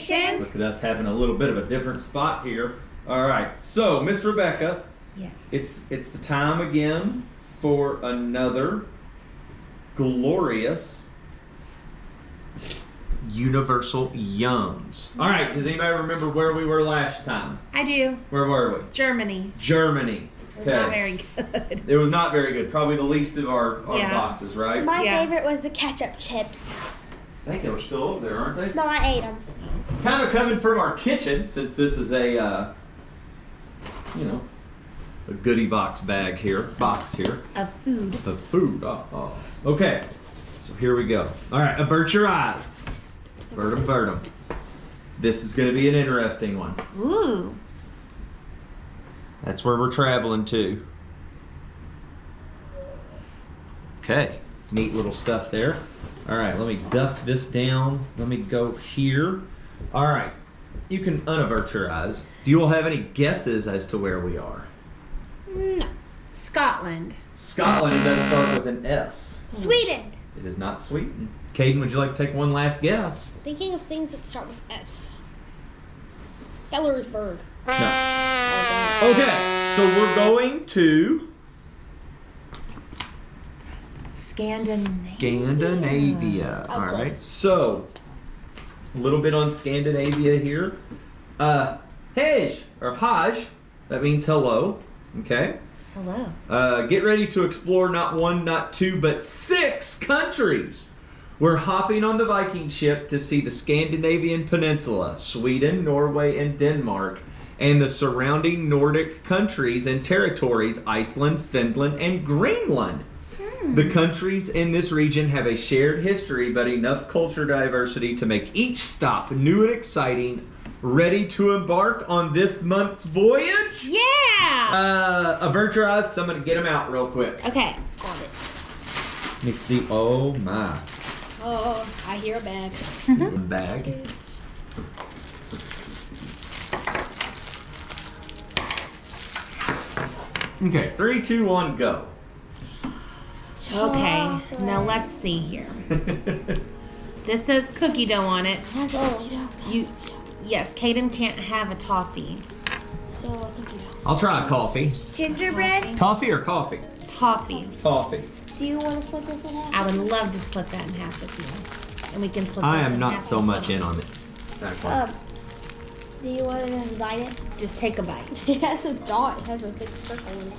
station. Look at us having a little bit of a different spot here. All right, so Miss Rebecca. Yes. It's the time again for another glorious universal yums. All right, does anybody remember where we were last time? I do. Where were we? Germany. Germany. It was not very good. It was not very good. Probably the least of our boxes, right? My favorite was the ketchup chips. I think they were still over there, aren't they? No, I ate them. Kind of coming from our kitchen, since this is a, a goodie box here. Of food. Of food. Okay, so here we go. All right, avert your eyes. Avert them. This is going to be an interesting one. Ooh. That's where we're traveling to. Okay, neat little stuff there. All right, let me duck this down. Let me go here. All right, you can unavert your eyes. Do you all have any guesses as to where we are? No. Scotland. Scotland, it does start with an S. Sweden. It is not Sweden. Caden, would you like to take one last guess? Thinking of things that start with S. Sellersburg. No. Okay, so we're going to Scandinavia. All right. So, a little bit on Scandinavia here. Hej or Haj, that means hello. Okay. Hello. Get ready to explore not one, not two, but 6 countries. We're hopping on the Viking ship to see the Scandinavian peninsula, Sweden, Norway, and Denmark, and the surrounding Nordic countries and territories, Iceland, Finland, and Greenland. The countries in this region have a shared history, but enough culture diversity to make each stop new and exciting. Ready to embark on this month's voyage? Yeah! Avert your eyes, because I'm going to get them out real quick. Okay. Got it. Let me see. Oh, my. Oh, I hear a bag. Bag. Okay, 3, 2, 1, go. Okay. Now let's see here. This says cookie dough on it. Yes, Caden can't have a toffee. So a cookie dough. I'll try a coffee. Gingerbread. Toffee or coffee? Toffee. Coffee. Do you want to split this in half? I would love to split that in half with you. And we can split this I in am half not so as much well. in on it. That one. Do you want to divide it? Just take a bite. It has a dot. It has a big circle in it.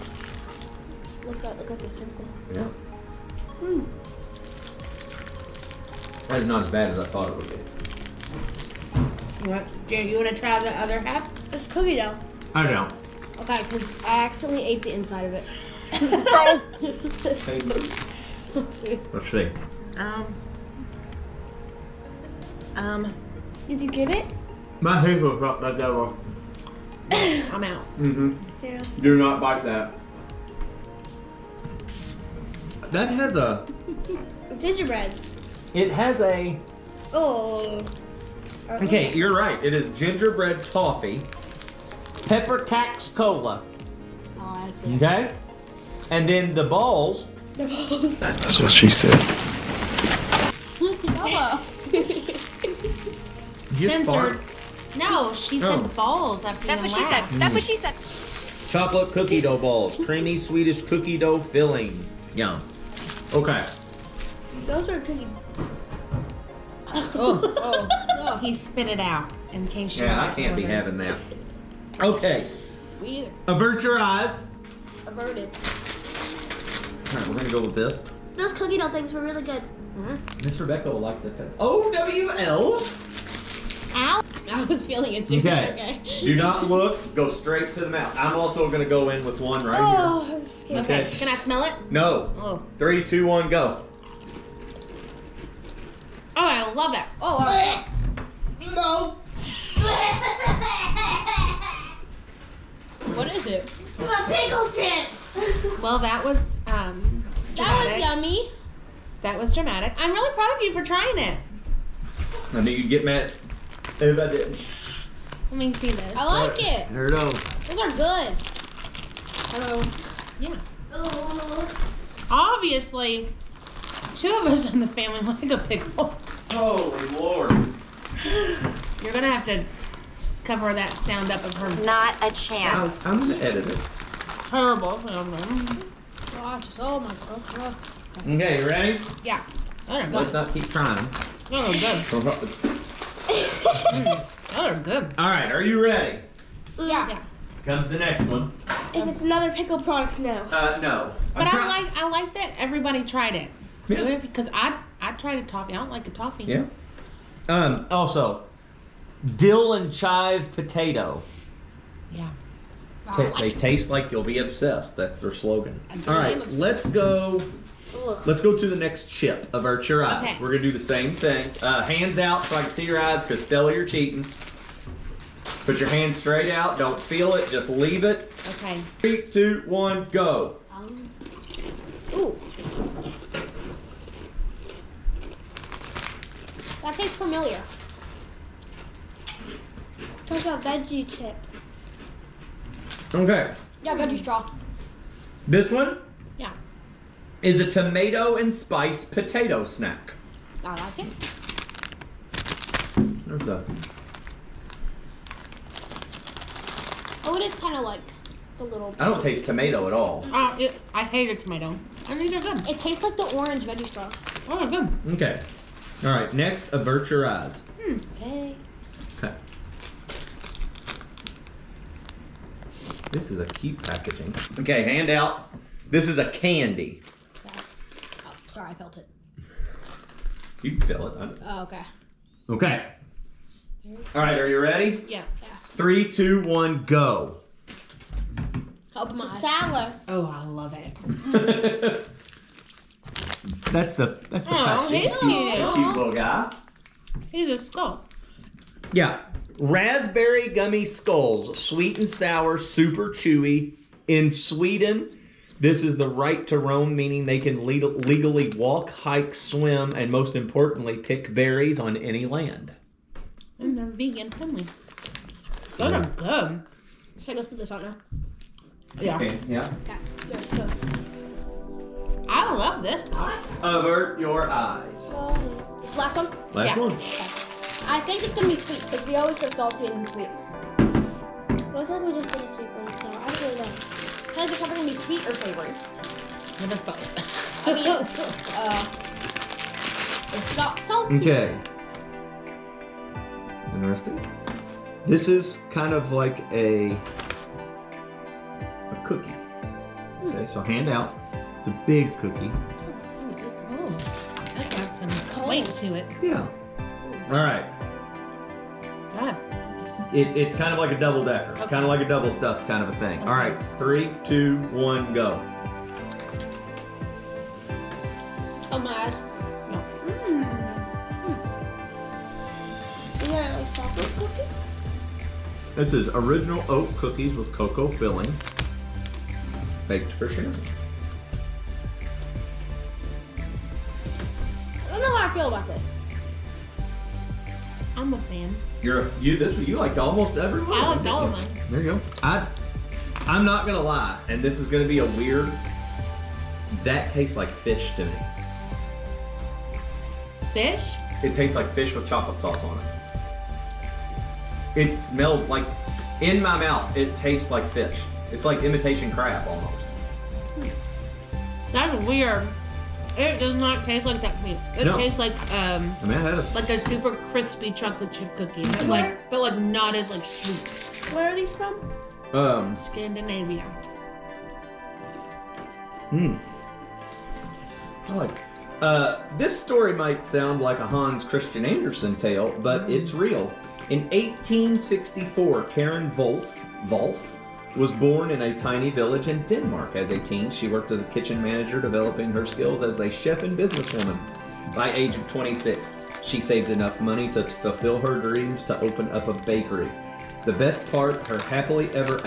Look at the circle. Yeah. That's not as bad as I thought it would be. You want to try the other half? It's cookie dough. I don't. Okay, because I accidentally ate the inside of it. Let's see. Did you get it? My teeth will drop that devil. I'm out. Yeah. Do not bite that. That has a... Gingerbread. It has a... Oh. Okay, you're right. It is gingerbread toffee, pepper cax cola. Oh, Okay? And then the balls... That's what she said. Censored. No, she said Oh. the balls after That's you what she said. laughed. That's what she said. Chocolate cookie dough balls. Creamy Swedish cookie dough filling. Yum. Okay. Those are cookie. Oh. He spit it out in case you Yeah, I weren't can't be wondering. having that. Okay. We either. Avert your eyes. Averted. All right, we're going to go with this. Those cookie dough things were really good. Miss Rebecca will like the OWLs. Ow. I was feeling it too. Okay. It's okay. Do not look. Go straight to the mouth. I'm also going to go in with one right Oh, I'm scared. Okay, can I smell it? here. No. Oh. 3, 2, 1, go. Oh, I love it. Oh, all right. No. What is it? A pickle chip. Well, that was That dramatic. was yummy. That was dramatic. I'm really proud of you for trying it. I knew you'd get mad if I didn't. Let me see this. I like it. There it goes. Those are good. Hello. Yeah. Obviously, 2 of us in the family like a pickle. Holy Lord. You're gonna have to cover that sound up of her Not a chance. I'm gonna edit it. terrible. Gosh, oh my gosh. Okay, you ready? Yeah. Those are Let's good. not keep trying. Those are good. Those are good. All right, are you ready? Yeah. Comes the next one. If it's another pickle product, no. No. But I like that everybody tried it. Yeah. Because I tried a toffee. I don't like a toffee. Yeah. Also, dill and chive potato. Yeah. They taste like you'll be obsessed. That's their slogan. I'm All right, obsessed. let's go. Ugh. Let's go to the next chip. Avert your eyes. Okay. We're gonna do the same thing. Hands out so I can see your eyes, because Stella, you're cheating. Put your hands straight out. Don't feel it. Just leave it. Okay. 3, 2, 1, go. Ooh. That tastes familiar. Talk about veggie chip. Okay. Yeah, veggie straw. This one Yeah. is a tomato and spice potato snack. I like it. There's a. Oh, it is kind of like the little. I don't taste tomato at all. I hate a tomato. And these are good. It tastes like the orange veggie straws. Oh, they're good. Okay. All right. Next, avert your eyes. Okay. Okay. This is a cute packaging. Okay, hand out. This is a candy. Oh, sorry, I felt it. You can feel it. Oh, okay. Okay. All right, are you ready? Yeah. 3, 2, 1, go. Open my sour. Oh, I love it. That's the Oh, packaging. he's cute. Cute little guy. He's a skull. Yeah. Raspberry gummy skulls, sweet and sour, super chewy. In Sweden, this is the right to roam, meaning they can legally walk, hike, swim, and most importantly, pick berries on any land. And they're vegan friendly. Those are good. Should I go spit this out now? Yeah. Okay, yeah. Okay. There's so. I love this box. Avert your eyes. This the last one? Last Yeah. one. I think it's gonna be sweet because we always go salty and then sweet. Well, I feel like we just did a sweet one, so I don't really know. I feel like it's either gonna be sweet or savory. Yeah, that's both. I mean, it's not salty. Okay. Interesting. This is kind of like a cookie. Okay, so hand out. It's a big cookie. Oh, that got some weight to it. Yeah. All right. God. It's kind of like a double decker. Okay. Kind of like a double stuffed kind of a thing. All right. 3, 2, 1, go. Oh my eyes. No. Is that like chocolate cookie? This is original oat cookies with cocoa filling. Baked for sharing. I don't know how I feel about this. I'm a fan. You liked almost every one. I liked all of mine. There you go. I'm not gonna lie, and this is gonna be a weird. That tastes like fish to me. Fish? It tastes like fish with chocolate sauce on it. It smells like, in my mouth, it tastes like fish. It's like imitation crab almost. That's weird. It does not taste like that meat. It No. tastes like I mean, I had a. like a super crispy chocolate chip cookie, but Where? like not as like sweet. Where are these from? Scandinavia. I like. This story might sound like a Hans Christian Andersen tale, but it's real. In 1864, Karen Wolf was born in a tiny village in Denmark. As a teen, she worked as a kitchen manager, developing her skills as a chef and businesswoman. By age of 26, she saved enough money to fulfill her dreams to open up a bakery. The best part, her happily ever